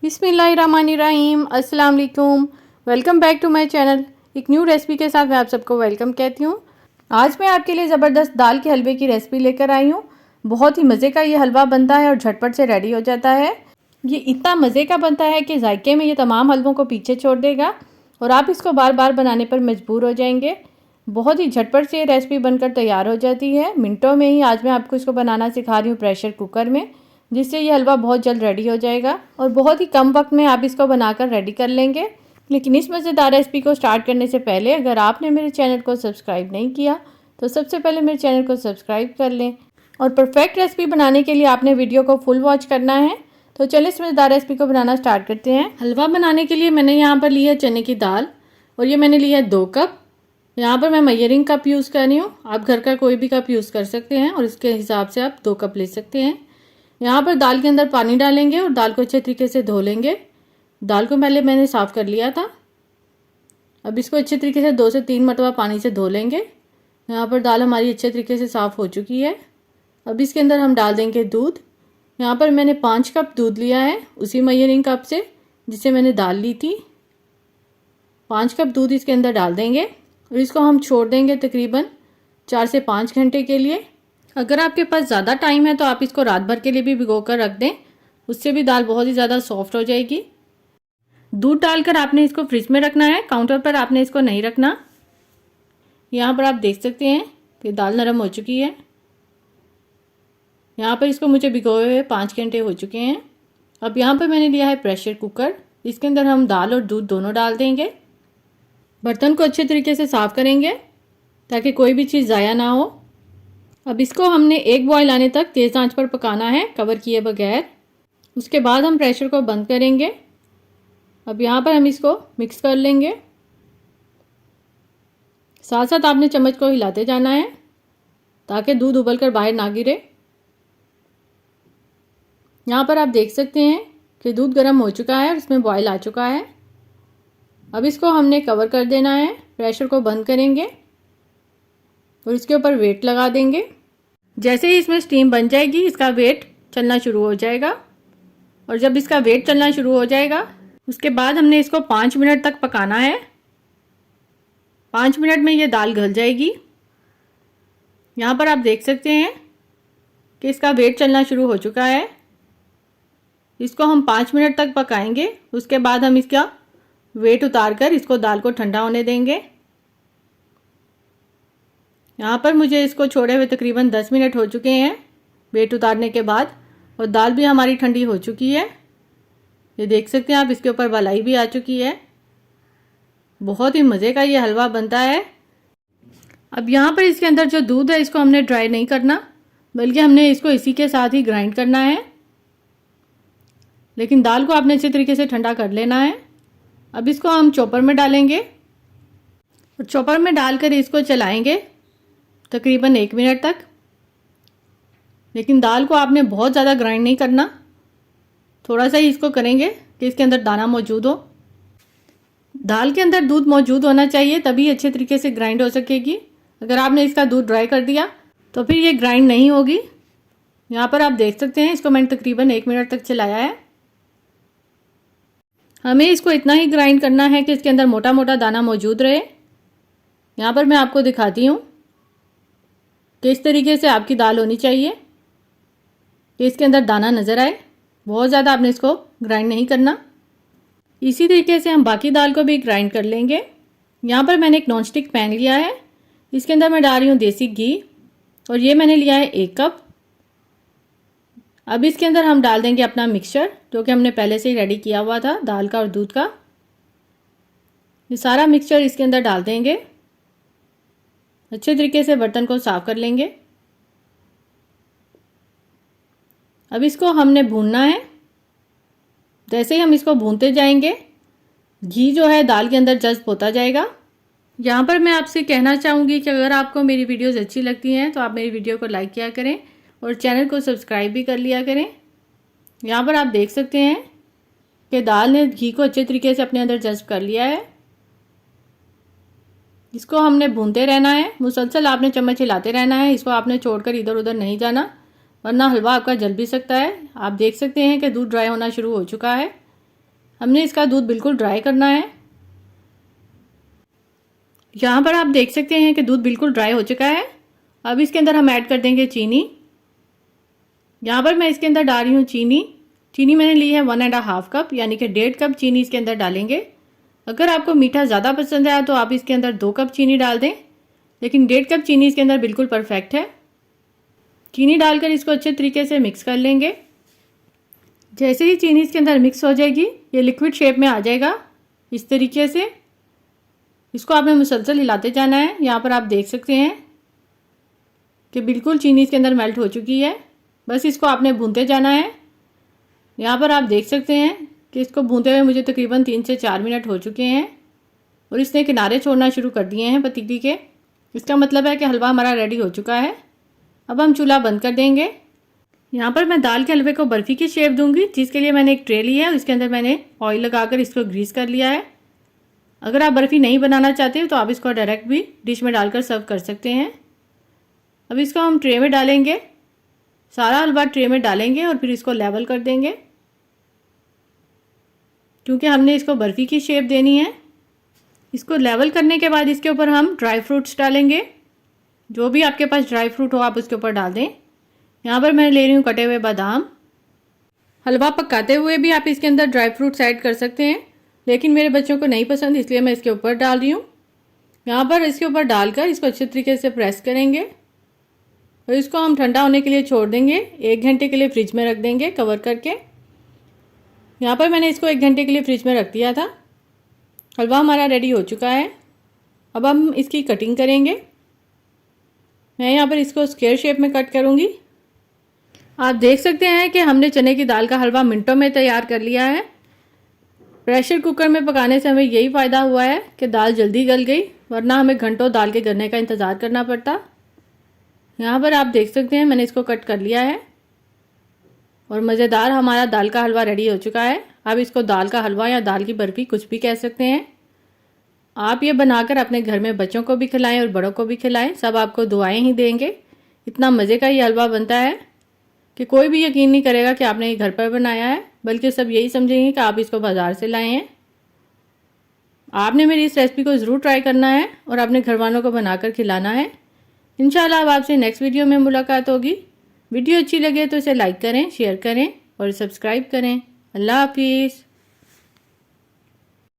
बिस्मिल्लाहिर्रहमानिर्रहीम, अस्सलाम वालेकुम। Welcome back to my channel. एक न्यू रेसिपी के साथ मैं आप सबको वेलकम कहती हूँ। आज मैं आपके लिए ज़बरदस्त दाल के हलवे की रेसिपी लेकर आई हूँ। बहुत ही मज़े का ये हलवा बनता है और झटपट से रेडी हो जाता है। ये इतना मज़े का बनता है कि जायके में ये तमाम हलवों को पीछे छोड़ देगा और आप इसको बार बार बनाने पर मजबूर हो जाएंगे। बहुत ही झटपट से ये रेसिपी बनकर तैयार हो जाती है, मिनटों में ही। आज मैं आपको इसको बनाना सिखा रही हूँ प्रेशर कुकर में, जिससे ये हलवा बहुत जल्द रेडी हो जाएगा और बहुत ही कम वक्त में आप इसको बनाकर रेडी कर लेंगे। लेकिन इस मज़ेदार रेसिपी को स्टार्ट करने से पहले अगर आपने मेरे चैनल को सब्सक्राइब नहीं किया तो सबसे पहले मेरे चैनल को सब्सक्राइब कर लें। और परफेक्ट रेसिपी बनाने के लिए आपने वीडियो को फुल वॉच करना है। तो चलिए इस मज़ेदार रेसिपी को बनाना स्टार्ट करते हैं। हलवा बनाने के लिए मैंने यहाँ पर ली है चने की दाल और ये मैंने लिया है 2 कप। यहाँ पर मैं मेजरिंग कप यूज़ कर रही हूँ, आप घर का कोई भी कप यूज़ कर सकते हैं और इसके हिसाब से आप 2 कप ले सकते हैं। यहाँ पर दाल के अंदर पानी डालेंगे और दाल को अच्छे तरीके से धो लेंगे। दाल को पहले मैंने साफ़ कर लिया था। अब इसको अच्छे तरीके से 2 से 3 मरतबा पानी से धो लेंगे। यहाँ पर दाल हमारी अच्छे तरीके से साफ़ हो चुकी है। अब इसके अंदर हम डाल देंगे दूध। यहाँ पर मैंने 5 कप दूध लिया है, उसी मेजरिंग कप से जिससे मैंने दाल ली थी। 5 कप दूध इसके अंदर डाल देंगे और इसको हम छोड़ देंगे तकरीबन 4 से 5 घंटे के लिए। अगर आपके पास ज़्यादा टाइम है तो आप इसको रात भर के लिए भी भिगो कर रख दें, उससे भी दाल बहुत ही ज़्यादा सॉफ्ट हो जाएगी। दूध डालकर आपने इसको फ्रिज में रखना है, काउंटर पर आपने इसको नहीं रखना। यहाँ पर आप देख सकते हैं कि दाल नरम हो चुकी है। यहाँ पर इसको मुझे भिगोए हुए 5 घंटे हो चुके हैं। अब यहाँ पर मैंने लिया है प्रेशर कुकर, इसके अंदर हम दाल और दूध दोनों डाल देंगे। बर्तन को अच्छे तरीके से साफ़ करेंगे ताकि कोई भी चीज़ ज़ाया ना हो। अब इसको हमने 1 बॉयल आने तक तेज़ आंच पर पकाना है, कवर किए बगैर। उसके बाद हम प्रेशर को बंद करेंगे। अब यहाँ पर हम इसको मिक्स कर लेंगे। साथ साथ आपने चम्मच को हिलाते जाना है ताकि दूध उबलकर बाहर ना गिरे। यहाँ पर आप देख सकते हैं कि दूध गर्म हो चुका है और इसमें बॉयल आ चुका है। अब इसको हमने कवर कर देना है, प्रेशर को बंद करेंगे और इसके ऊपर वेट लगा देंगे। जैसे ही इसमें स्टीम बन जाएगी इसका वेट चलना शुरू हो जाएगा और जब इसका वेट चलना शुरू हो जाएगा उसके बाद हमने इसको 5 मिनट तक पकाना है। 5 मिनट में ये दाल गल जाएगी। यहाँ पर आप देख सकते हैं कि इसका वेट चलना शुरू हो चुका है। इसको हम 5 मिनट तक पकाएंगे, उसके बाद हम इसका वेट उतार कर इसको दाल को ठंडा होने देंगे। यहाँ पर मुझे इसको छोड़े हुए तकरीबन 10 मिनट हो चुके हैं वेट उतारने के बाद और दाल भी हमारी ठंडी हो चुकी है। ये देख सकते हैं आप, इसके ऊपर मलाई भी आ चुकी है। बहुत ही मज़े का ये हलवा बनता है। अब यहाँ पर इसके अंदर जो दूध है इसको हमने ड्राई नहीं करना, बल्कि हमने इसको इसी के साथ ही ग्राइंड करना है। लेकिन दाल को आपने अच्छे तरीके से ठंडा कर लेना है। अब इसको हम चॉपर में डालेंगे और चॉपर में डालकर इसको चलाएंगे तकरीबन 1 मिनट तक। लेकिन दाल को आपने बहुत ज़्यादा ग्राइंड नहीं करना, थोड़ा सा ही इसको करेंगे कि इसके अंदर दाना मौजूद हो। दाल के अंदर दूध मौजूद होना चाहिए, तभी अच्छे तरीके से ग्राइंड हो सकेगी। अगर आपने इसका दूध ड्राई कर दिया तो फिर ये ग्राइंड नहीं होगी। यहाँ पर आप देख सकते हैं इसको मैंने तकरीबन 1 मिनट तक चलाया है। हमें इसको इतना ही ग्राइंड करना है कि इसके अंदर मोटा मोटा दाना मौजूद रहे। यहाँ पर मैं आपको दिखाती हूँ कि इस तरीके से आपकी दाल होनी चाहिए कि इसके अंदर दाना नज़र आए। बहुत ज़्यादा आपने इसको ग्राइंड नहीं करना। इसी तरीके से हम बाकी दाल को भी ग्राइंड कर लेंगे। यहाँ पर मैंने एक नॉन स्टिक पैन लिया है, इसके अंदर मैं डाल रही हूँ देसी घी और ये मैंने लिया है 1 कप। अब इसके अंदर हम डाल देंगे अपना मिक्सचर जो कि हमने पहले से ही रेडी किया हुआ था, दाल का और दूध का। ये सारा मिक्सचर इसके अंदर डाल देंगे। अच्छे तरीके से बर्तन को साफ़ कर लेंगे। अब इसको हमने भूनना है। जैसे ही हम इसको भूनते जाएंगे घी जो है दाल के अंदर जज्ब होता जाएगा। यहाँ पर मैं आपसे कहना चाहूँगी कि अगर आपको मेरी वीडियोस अच्छी लगती हैं तो आप मेरी वीडियो को लाइक किया करें और चैनल को सब्सक्राइब भी कर लिया करें। यहाँ पर आप देख सकते हैं कि दाल ने घी को अच्छे तरीके से अपने अंदर जज्ब कर लिया है। इसको हमने भूनते रहना है, मुसलसल आपने चम्मच हिलाते रहना है। इसको आपने छोड़कर इधर उधर नहीं जाना, वरना हलवा आपका जल भी सकता है। आप देख सकते हैं कि दूध ड्राई होना शुरू हो चुका है। हमने इसका दूध बिल्कुल ड्राई करना है। यहाँ पर आप देख सकते हैं कि दूध बिल्कुल ड्राई हो चुका है। अब इसके अंदर हम ऐड कर देंगे चीनी। यहाँ पर मैं इसके अंदर डाल रही हूँ चीनी मैंने ली है 1.5 कप, यानी कि 1.5 कप चीनी इसके अंदर डालेंगे। अगर आपको मीठा ज़्यादा पसंद है तो आप इसके अंदर 2 कप चीनी डाल दें, लेकिन 1.5 कप चीनी इसके अंदर बिल्कुल परफेक्ट है। चीनी डालकर इसको अच्छे तरीके से मिक्स कर लेंगे। जैसे ही चीनी इसके अंदर मिक्स हो जाएगी, ये लिक्विड शेप में आ जाएगा इस तरीके से। इसको आपने मुसलसल हिलाते जाना है। यहाँ पर आप देख सकते हैं कि बिल्कुल चीनी इसके अंदर मेल्ट हो चुकी है। बस इसको आपने भूनते जाना है। यहाँ पर आप देख सकते हैं कि इसको भूनते हुए मुझे तकरीबन 3 से 4 मिनट हो चुके हैं और इसने किनारे छोड़ना शुरू कर दिए हैं पतीली के। इसका मतलब है कि हलवा हमारा रेडी हो चुका है। अब हम चूल्हा बंद कर देंगे। यहाँ पर मैं दाल के हलवे को बर्फ़ी की शेप दूंगी, जिसके लिए मैंने एक ट्रे लिया है। इसके अंदर मैंने ऑयल लगाकर इसको ग्रीस कर लिया है। अगर आप बर्फ़ी नहीं बनाना चाहते हो तो आप इसको डायरेक्ट भी डिश में डालकर सर्व कर सकते हैं। अब इसको हम ट्रे में डालेंगे, सारा हलवा ट्रे में डालेंगे और फिर इसको लेवल कर देंगे, क्योंकि हमने इसको बर्फ़ी की शेप देनी है। इसको लेवल करने के बाद इसके ऊपर हम ड्राई फ्रूट्स डालेंगे। जो भी आपके पास ड्राई फ्रूट हो आप उसके ऊपर डाल दें। यहाँ पर मैं ले रही हूँ कटे हुए बादाम। हलवा पकाते हुए भी आप इसके अंदर ड्राई फ्रूट्स ऐड कर सकते हैं, लेकिन मेरे बच्चों को नहीं पसंद, इसलिए मैं इसके ऊपर डाल रही हूँ। यहाँ पर इसके ऊपर डालकर इसको अच्छे तरीके से प्रेस करेंगे और इसको हम ठंडा होने के लिए छोड़ देंगे। 1 घंटे के लिए फ्रिज में रख देंगे कवर करके। यहाँ पर मैंने इसको 1 घंटे के लिए फ्रिज में रख दिया था। हलवा हमारा रेडी हो चुका है। अब हम इसकी कटिंग करेंगे। मैं यहाँ पर इसको स्क्वायर शेप में कट करूँगी। आप देख सकते हैं कि हमने चने की दाल का हलवा मिनटों में तैयार कर लिया है। प्रेशर कुकर में पकाने से हमें यही फ़ायदा हुआ है कि दाल जल्दी गल गई, वरना हमें घंटों दाल के गलने का इंतज़ार करना पड़ता। यहाँ पर आप देख सकते हैं मैंने इसको कट कर लिया है और मज़ेदार हमारा दाल का हलवा रेडी हो चुका है। आप इसको दाल का हलवा या दाल की बर्फ़ी कुछ भी कह सकते हैं। आप ये बनाकर अपने घर में बच्चों को भी खिलाएं और बड़ों को भी खिलाएं, सब आपको दुआएं ही देंगे। इतना मज़े का ये हलवा बनता है कि कोई भी यकीन नहीं करेगा कि आपने ये घर पर बनाया है, बल्कि सब यही समझेंगे कि आप इसको बाज़ार से लाए हैं। आपने मेरी इस रेसिपी को ज़रूर ट्राई करना है और अपने घर वालों को बनाकर खिलाना है। इंशाल्लाह अब आपसे नेक्स्ट वीडियो में मुलाकात होगी। वीडियो अच्छी लगे तो इसे लाइक करें, शेयर करें और सब्सक्राइब करें। अल्लाह हाफिज़।